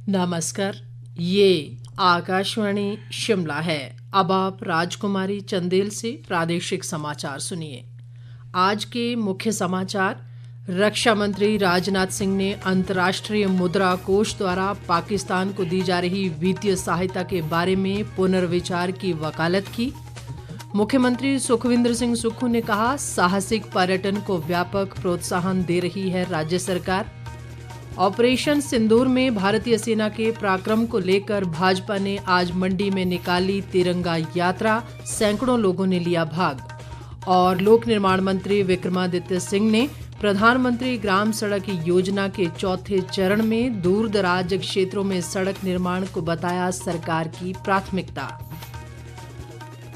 नमस्कार, ये आकाशवाणी शिमला है। अब आप राजकुमारी चंदेल से प्रादेशिक समाचार सुनिए। आज के मुख्य समाचार। रक्षा मंत्री राजनाथ सिंह ने अंतर्राष्ट्रीय मुद्रा कोष द्वारा पाकिस्तान को दी जा रही वित्तीय सहायता के बारे में पुनर्विचार की वकालत की। मुख्यमंत्री सुखविंदर सिंह सुक्खू ने कहा, साहसिक पर्यटन को व्यापक प्रोत्साहन दे रही है राज्य सरकार। ऑपरेशन सिंदूर में भारतीय सेना के पराक्रम को लेकर भाजपा ने आज मंडी में निकाली तिरंगा यात्रा, सैकड़ों लोगों ने लिया भाग। और लोक निर्माण मंत्री विक्रमादित्य सिंह ने प्रधानमंत्री ग्राम सड़क योजना के चौथे चरण में दूर दराज क्षेत्रों में सड़क निर्माण को बताया सरकार की प्राथमिकता।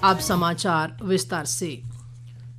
अब समाचार विस्तार से।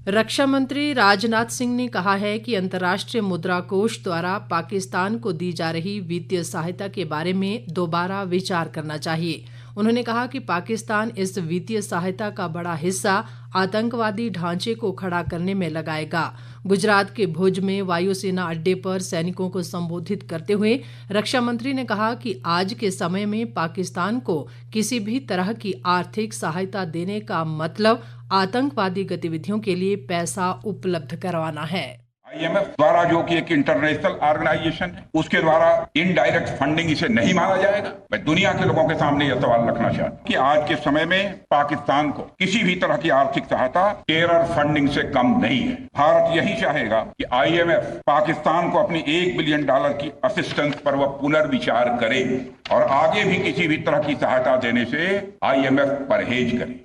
रक्षा मंत्री राजनाथ सिंह ने कहा है कि अंतर्राष्ट्रीय मुद्रा कोष द्वारा पाकिस्तान को दी जा रही वित्तीय सहायता के बारे में दोबारा विचार करना चाहिए। उन्होंने कहा कि पाकिस्तान इस वित्तीय सहायता का बड़ा हिस्सा आतंकवादी ढांचे को खड़ा करने में लगाएगा। गुजरात के भुज में वायुसेना अड्डे पर सैनिकों को संबोधित करते हुए रक्षा मंत्री ने कहा कि आज के समय में पाकिस्तान को किसी भी तरह की आर्थिक सहायता देने का मतलब आतंकवादी गतिविधियों के लिए पैसा उपलब्ध करवाना है। IMF द्वारा, जो कि एक इंटरनेशनल ऑर्गेनाइजेशन है, उसके द्वारा इनडायरेक्ट फंडिंग इसे नहीं माना जाएगा। मैं दुनिया के लोगों के सामने यह सवाल रखना चाहता हूं कि आज के समय में पाकिस्तान को किसी भी तरह की आर्थिक सहायता टेरर फंडिंग से कम नहीं है। भारत यही चाहेगा कि IMF पाकिस्तान को अपनी $1 बिलियन की असिस्टेंस पर वह पुनर्विचार करे और आगे भी किसी भी तरह की सहायता देने से IMF परहेज करे।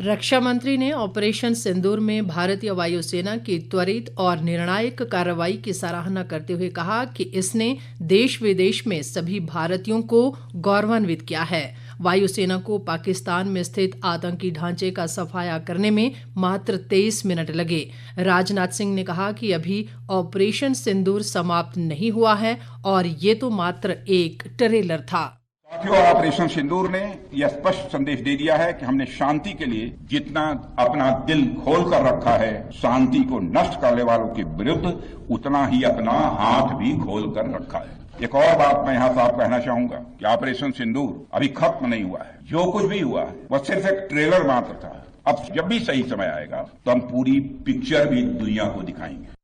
रक्षा मंत्री ने ऑपरेशन सिंदूर में भारतीय वायुसेना की त्वरित और निर्णायक कार्रवाई की सराहना करते हुए कहा कि इसने देश विदेश में सभी भारतीयों को गौरवान्वित किया है। वायुसेना को पाकिस्तान में स्थित आतंकी ढांचे का सफाया करने में मात्र 23 मिनट लगे। राजनाथ सिंह ने कहा कि अभी ऑपरेशन सिंदूर समाप्त नहीं हुआ है और ये तो मात्र एक ट्रेलर था। साथियों, ऑपरेशन सिंदूर ने यह स्पष्ट संदेश दे दिया है कि हमने शांति के लिए जितना अपना दिल खोल कर रखा है, शांति को नष्ट करने वालों के विरुद्ध उतना ही अपना हाथ भी खोल कर रखा है। एक और बात मैं यहाँ साफ कहना चाहूंगा कि ऑपरेशन सिंदूर अभी खत्म नहीं हुआ है। जो कुछ भी हुआ है वह सिर्फ एक ट्रेलर मात्र था। अब जब भी सही समय आएगा तो हम पूरी पिक्चर भी दुनिया को दिखाएंगे।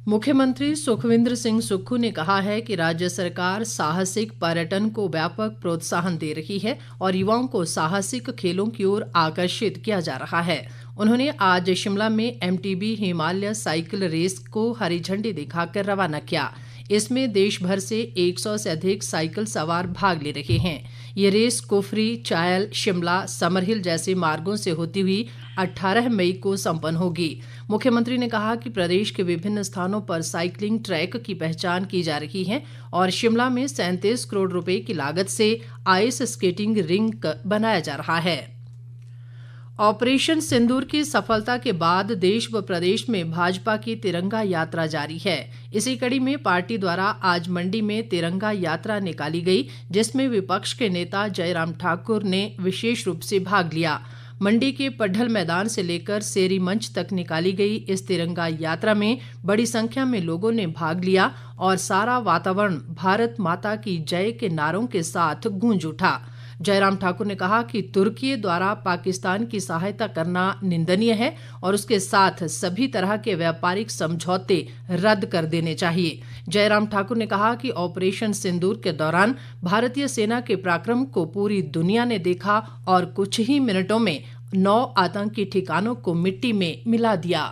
मुख्यमंत्री सुखविंदर सिंह सुक्खू ने कहा है कि राज्य सरकार साहसिक पर्यटन को व्यापक प्रोत्साहन दे रही है और युवाओं को साहसिक खेलों की ओर आकर्षित किया जा रहा है। उन्होंने आज शिमला में MTB हिमालय साइकिल रेस को हरी झंडी दिखाकर रवाना किया। इसमें देश भर से 100 से अधिक साइकिल सवार भाग ले रहे हैं। ये रेस कुफरी, चायल, शिमला, समरहिल जैसे मार्गों से होती हुई 18 मई को संपन्न होगी। मुख्यमंत्री ने कहा कि प्रदेश के विभिन्न स्थानों पर साइकिलिंग ट्रैक की पहचान की जा रही है और शिमला में 37 करोड़ रुपए की लागत से आइस स्केटिंग रिंक बनाया जा रहा है। ऑपरेशन सिंदूर की सफलता के बाद देश व प्रदेश में भाजपा की तिरंगा यात्रा जारी है। इसी कड़ी में पार्टी द्वारा आज मंडी में तिरंगा यात्रा निकाली गई, जिसमें विपक्ष के नेता जयराम ठाकुर ने विशेष रूप से भाग लिया। मंडी के पड्ढल मैदान से लेकर सेरी मंच तक निकाली गई इस तिरंगा यात्रा में बड़ी संख्या में लोगों ने भाग लिया और सारा वातावरण भारत माता की जय के नारों के साथ गूंज उठा। जयराम ठाकुर ने कहा कि तुर्की द्वारा पाकिस्तान की सहायता करना निंदनीय है और उसके साथ सभी तरह के व्यापारिक समझौते रद्द कर देने चाहिए। जयराम ठाकुर ने कहा कि ऑपरेशन सिंदूर के दौरान भारतीय सेना के पराक्रम को पूरी दुनिया ने देखा और कुछ ही मिनटों में 9 आतंकी ठिकानों को मिट्टी में मिला दिया।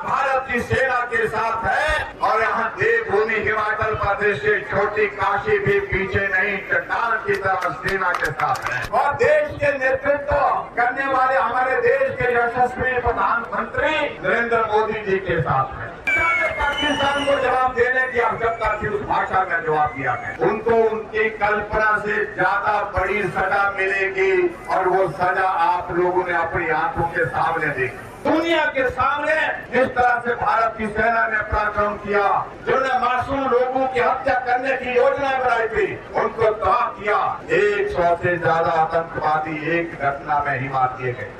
भारत की सेना के साथ है और यहाँ देवभूमि हिमाचल प्रदेश की छोटी काशी भी पीछे नहीं, चट्टान की तरह सेना के साथ है। और देश के नेतृत्व करने वाले हमारे देश के यशस्वी प्रधानमंत्री नरेंद्र मोदी जी के साथ है। पाकिस्तान को जवाब देने की आवश्यकता थी उस भाषा में जवाब दिया गया। उनको उनकी कल्पना से ज्यादा बड़ी सजा मिलेगी और वो सजा आप लोगों ने अपनी आंखों के सामने देखी। दुनिया के सामने जिस तरह से भारत की सेना ने पराक्रम किया, जिन्होंने मासूम लोगों की हत्या करने की योजना बनाई थी, उनको तबाह किया। 100 से ज्यादा आतंकवादी एक घटना में ही मार दिए गए।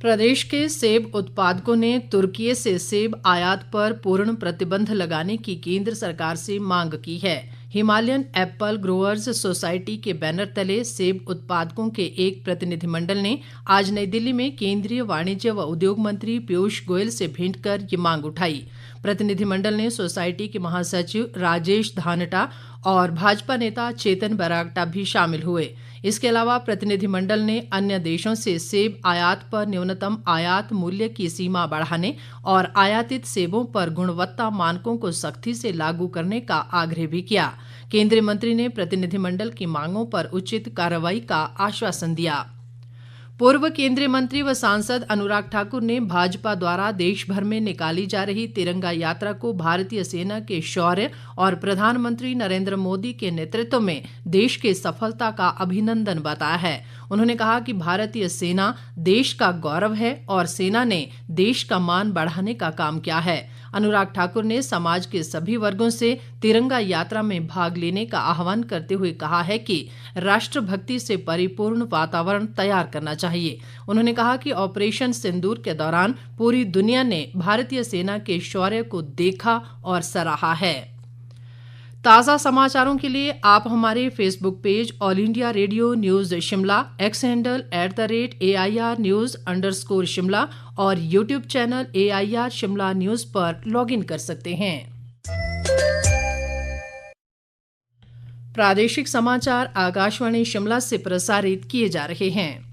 प्रदेश के सेब उत्पादकों ने तुर्की से सेब आयात पर पूर्ण प्रतिबंध लगाने की केंद्र सरकार से मांग की है। हिमालयन एप्पल ग्रोअर्स सोसाइटी के बैनर तले सेब उत्पादकों के एक प्रतिनिधिमंडल ने आज नई दिल्ली में केंद्रीय वाणिज्य व उद्योग मंत्री पीयूष गोयल से भेंट कर ये मांग उठाई। प्रतिनिधिमंडल ने सोसाइटी के महासचिव राजेश धानटा और भाजपा नेता चेतन बरागटा भी शामिल हुए। इसके अलावा प्रतिनिधिमंडल ने अन्य देशों से सेब आयात पर न्यूनतम आयात मूल्य की सीमा बढ़ाने और आयातित सेबों पर गुणवत्ता मानकों को सख्ती से लागू करने का आग्रह भी किया। केंद्रीय मंत्री ने प्रतिनिधिमंडल की मांगों पर उचित कार्रवाई का आश्वासन दिया। पूर्व केंद्रीय मंत्री व सांसद अनुराग ठाकुर ने भाजपा द्वारा देश भर में निकाली जा रही तिरंगा यात्रा को भारतीय सेना के शौर्य और प्रधानमंत्री नरेंद्र मोदी के नेतृत्व में देश की सफलता का अभिनंदन बताया है। उन्होंने कहा कि भारतीय सेना देश का गौरव है और सेना ने देश का मान बढ़ाने का काम किया है। अनुराग ठाकुर ने समाज के सभी वर्गों से तिरंगा यात्रा में भाग लेने का आह्वान करते हुए कहा है कि राष्ट्रभक्ति से परिपूर्ण वातावरण तैयार करना चाहिए। उन्होंने कहा कि ऑपरेशन सिंदूर के दौरान पूरी दुनिया ने भारतीय सेना के शौर्य को देखा और सराहा है। ताज़ा समाचारों के लिए आप हमारे Facebook page All India Radio news Shimla, X handle @AIR News_ Shimla और YouTube channel AIR Shimla news पर लॉगिन कर सकते हैं। प्रादेशिक समाचार आकाशवाणी शिमला से प्रसारित किए जा रहे हैं।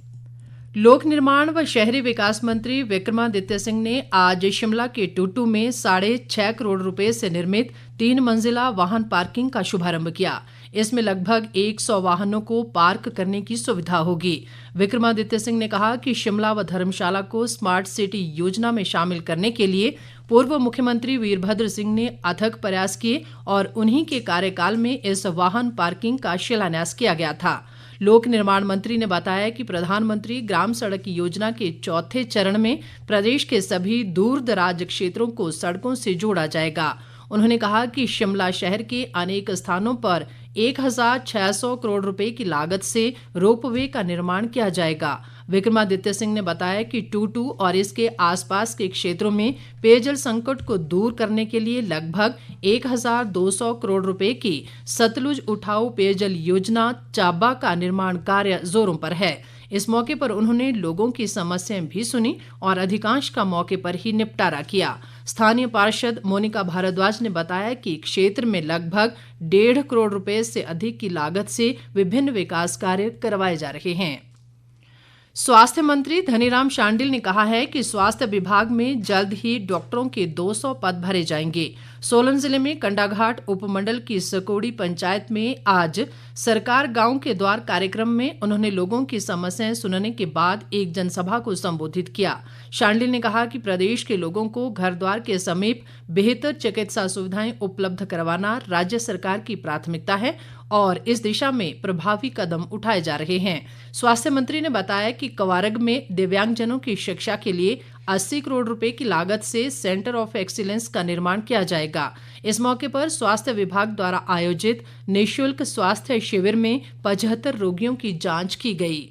लोक निर्माण व शहरी विकास मंत्री विक्रमादित्य सिंह ने आज शिमला के टूटू में 6.5 करोड़ रुपए से निर्मित 3 मंजिला वाहन पार्किंग का शुभारंभ किया। इसमें लगभग 100 वाहनों को पार्क करने की सुविधा होगी। विक्रमादित्य सिंह ने कहा कि शिमला व धर्मशाला को स्मार्ट सिटी योजना में शामिल करने के लिए पूर्व मुख्यमंत्री वीरभद्र सिंह ने अथक प्रयास किए और उन्हीं के कार्यकाल में इस वाहन पार्किंग का शिलान्यास किया गया था। लोक निर्माण मंत्री ने बताया कि प्रधानमंत्री ग्राम सड़क योजना के चौथे चरण में प्रदेश के सभी दूर दराज क्षेत्रों को सड़कों से जोड़ा जाएगा। उन्होंने कहा कि शिमला शहर के अनेक स्थानों पर 1600 करोड़ रुपए की लागत से रोपवे का निर्माण किया जाएगा। विक्रमादित्य सिंह ने बताया कि टूटू और इसके आसपास के क्षेत्रों में पेयजल संकट को दूर करने के लिए लगभग 1200 करोड़ रुपए की सतलुज उठाऊ पेयजल योजना चाबा का निर्माण कार्य जोरों पर है। इस मौके पर उन्होंने लोगों की समस्याएं भी सुनी और अधिकांश का मौके पर ही निपटारा किया। स्थानीय पार्षद मोनिका भारद्वाज ने बताया कि क्षेत्र में लगभग 1.5 करोड़ रुपए से अधिक की लागत से विभिन्न विकास कार्य करवाए जा रहे हैं। स्वास्थ्य मंत्री धनीराम शांडिल ने कहा है कि स्वास्थ्य विभाग में जल्द ही डॉक्टरों के 200 पद भरे जाएंगे। सोलन जिले में कंडाघाट उपमंडल की सकोड़ी पंचायत में आज सरकार गांव के द्वार कार्यक्रम में उन्होंने लोगों की समस्याएं सुनने के बाद एक जनसभा को संबोधित किया। शांडिल ने कहा कि प्रदेश के लोगों को घर द्वार के समीप बेहतर चिकित्सा सुविधाएं उपलब्ध करवाना राज्य सरकार की प्राथमिकता है और इस दिशा में प्रभावी कदम उठाए जा रहे हैं। स्वास्थ्य मंत्री ने बताया कि कवारग में दिव्यांगजनों की शिक्षा के लिए 80 करोड़ रुपए की लागत से सेंटर ऑफ एक्सीलेंस का निर्माण किया जाएगा। इस मौके पर स्वास्थ्य विभाग द्वारा आयोजित निःशुल्क स्वास्थ्य शिविर में 75 रोगियों की जांच की गई।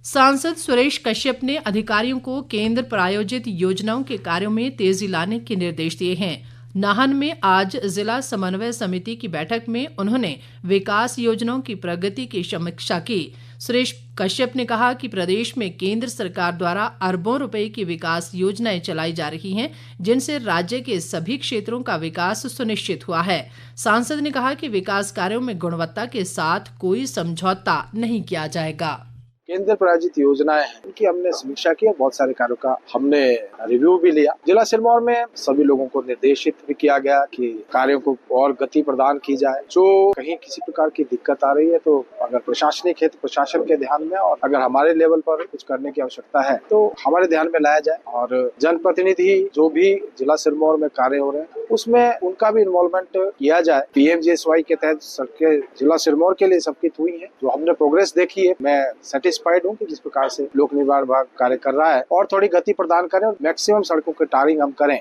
सांसद सुरेश कश्यप ने अधिकारियों को केंद्र प्रायोजित योजनाओं के कार्यों में तेजी लाने के निर्देश दिए हैं। नाहन में आज जिला समन्वय समिति की बैठक में उन्होंने विकास योजनाओं की प्रगति की समीक्षा की। सुरेश कश्यप ने कहा कि प्रदेश में केंद्र सरकार द्वारा अरबों रुपए की विकास योजनाएं चलाई जा रही हैं, जिनसे राज्य के सभी क्षेत्रों का विकास सुनिश्चित हुआ है। सांसद ने कहा कि विकास कार्यों में गुणवत्ता के साथ कोई समझौता नहीं किया जाएगा। केंद्र प्रायोजित योजनाएं हैं, उनकी हमने समीक्षा की और बहुत सारे कार्यों का हमने रिव्यू भी लिया। जिला सिरमौर में सभी लोगों को निर्देशित भी किया गया कि कार्यों को और गति प्रदान की जाए। जो कहीं किसी प्रकार की दिक्कत आ रही है तो अगर प्रशासनिक है तो प्रशासन के ध्यान में, और अगर हमारे लेवल पर कुछ करने की आवश्यकता है तो हमारे ध्यान में लाया जाए। और जनप्रतिनिधि जो भी जिला सिरमौर में कार्य हो रहे हैं उसमें उनका भी इन्वॉल्वमेंट किया जाए। PMGSY के तहत सबके जिला सिरमौर के लिए सबकी हुई है, जो हमने प्रोग्रेस देखी है, मैं सेटिस्फाइड हूँ कि जिस प्रकार से लोक निर्माण विभाग कार्य कर रहा है। और थोड़ी गति प्रदान करें और मैक्सिमम सड़कों की टारिंग हम करें।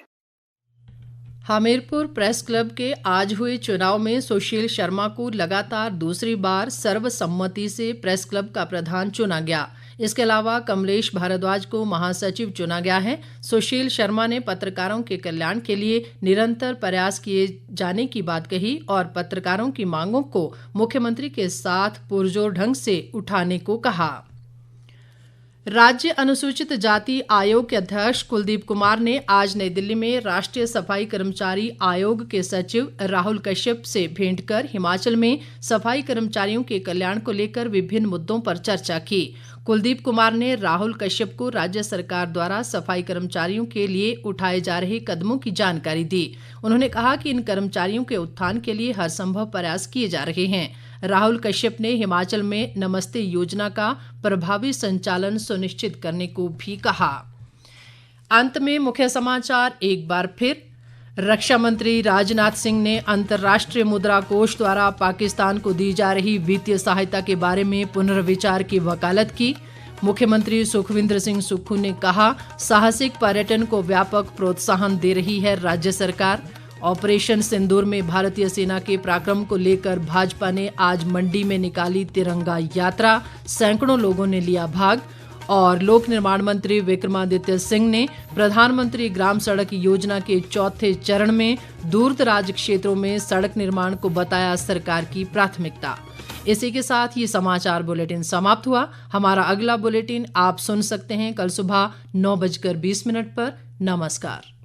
हमीरपुर प्रेस क्लब के आज हुए चुनाव में सुशील शर्मा को लगातार दूसरी बार सर्वसम्मति से प्रेस क्लब का प्रधान चुना गया। इसके अलावा कमलेश भारद्वाज को महासचिव चुना गया है। सुशील शर्मा ने पत्रकारों के कल्याण के लिए निरंतर प्रयास किए जाने की बात कही और पत्रकारों की मांगों को मुख्यमंत्री के साथ पुरजोर ढंग से उठाने को कहा। राज्य अनुसूचित जाति आयोग के अध्यक्ष कुलदीप कुमार ने आज नई दिल्ली में राष्ट्रीय सफाई कर्मचारी आयोग के सचिव राहुल कश्यप से भेंट कर हिमाचल में सफाई कर्मचारियों के कल्याण को लेकर विभिन्न मुद्दों पर चर्चा की। कुलदीप कुमार ने राहुल कश्यप को राज्य सरकार द्वारा सफाई कर्मचारियों के लिए उठाए जा रहे कदमों की जानकारी दी। उन्होंने कहा कि इन कर्मचारियों के उत्थान के लिए हर संभव प्रयास किए जा रहे हैं। राहुल कश्यप ने हिमाचल में नमस्ते योजना का प्रभावी संचालन सुनिश्चित करने को भी कहा। अंत में मुख्य समाचार एक बार फिर। रक्षा मंत्री राजनाथ सिंह ने अंतर्राष्ट्रीय मुद्रा कोष द्वारा पाकिस्तान को दी जा रही वित्तीय सहायता के बारे में पुनर्विचार की वकालत की। मुख्यमंत्री सुखविंदर सिंह सुक्खू ने कहा, साहसिक पर्यटन को व्यापक प्रोत्साहन दे रही है राज्य सरकार। ऑपरेशन सिंदूर में भारतीय सेना के पराक्रम को लेकर भाजपा ने आज मंडी में निकाली तिरंगा यात्रा, सैकड़ों लोगों ने लिया भाग। और लोक निर्माण मंत्री विक्रमादित्य सिंह ने प्रधानमंत्री ग्राम सड़क योजना के चौथे चरण में दूरदराज क्षेत्रों में सड़क निर्माण को बताया सरकार की प्राथमिकता। इसी के साथ ये समाचार बुलेटिन समाप्त हुआ। हमारा अगला बुलेटिन आप सुन सकते हैं कल सुबह 9:20 पर। नमस्कार।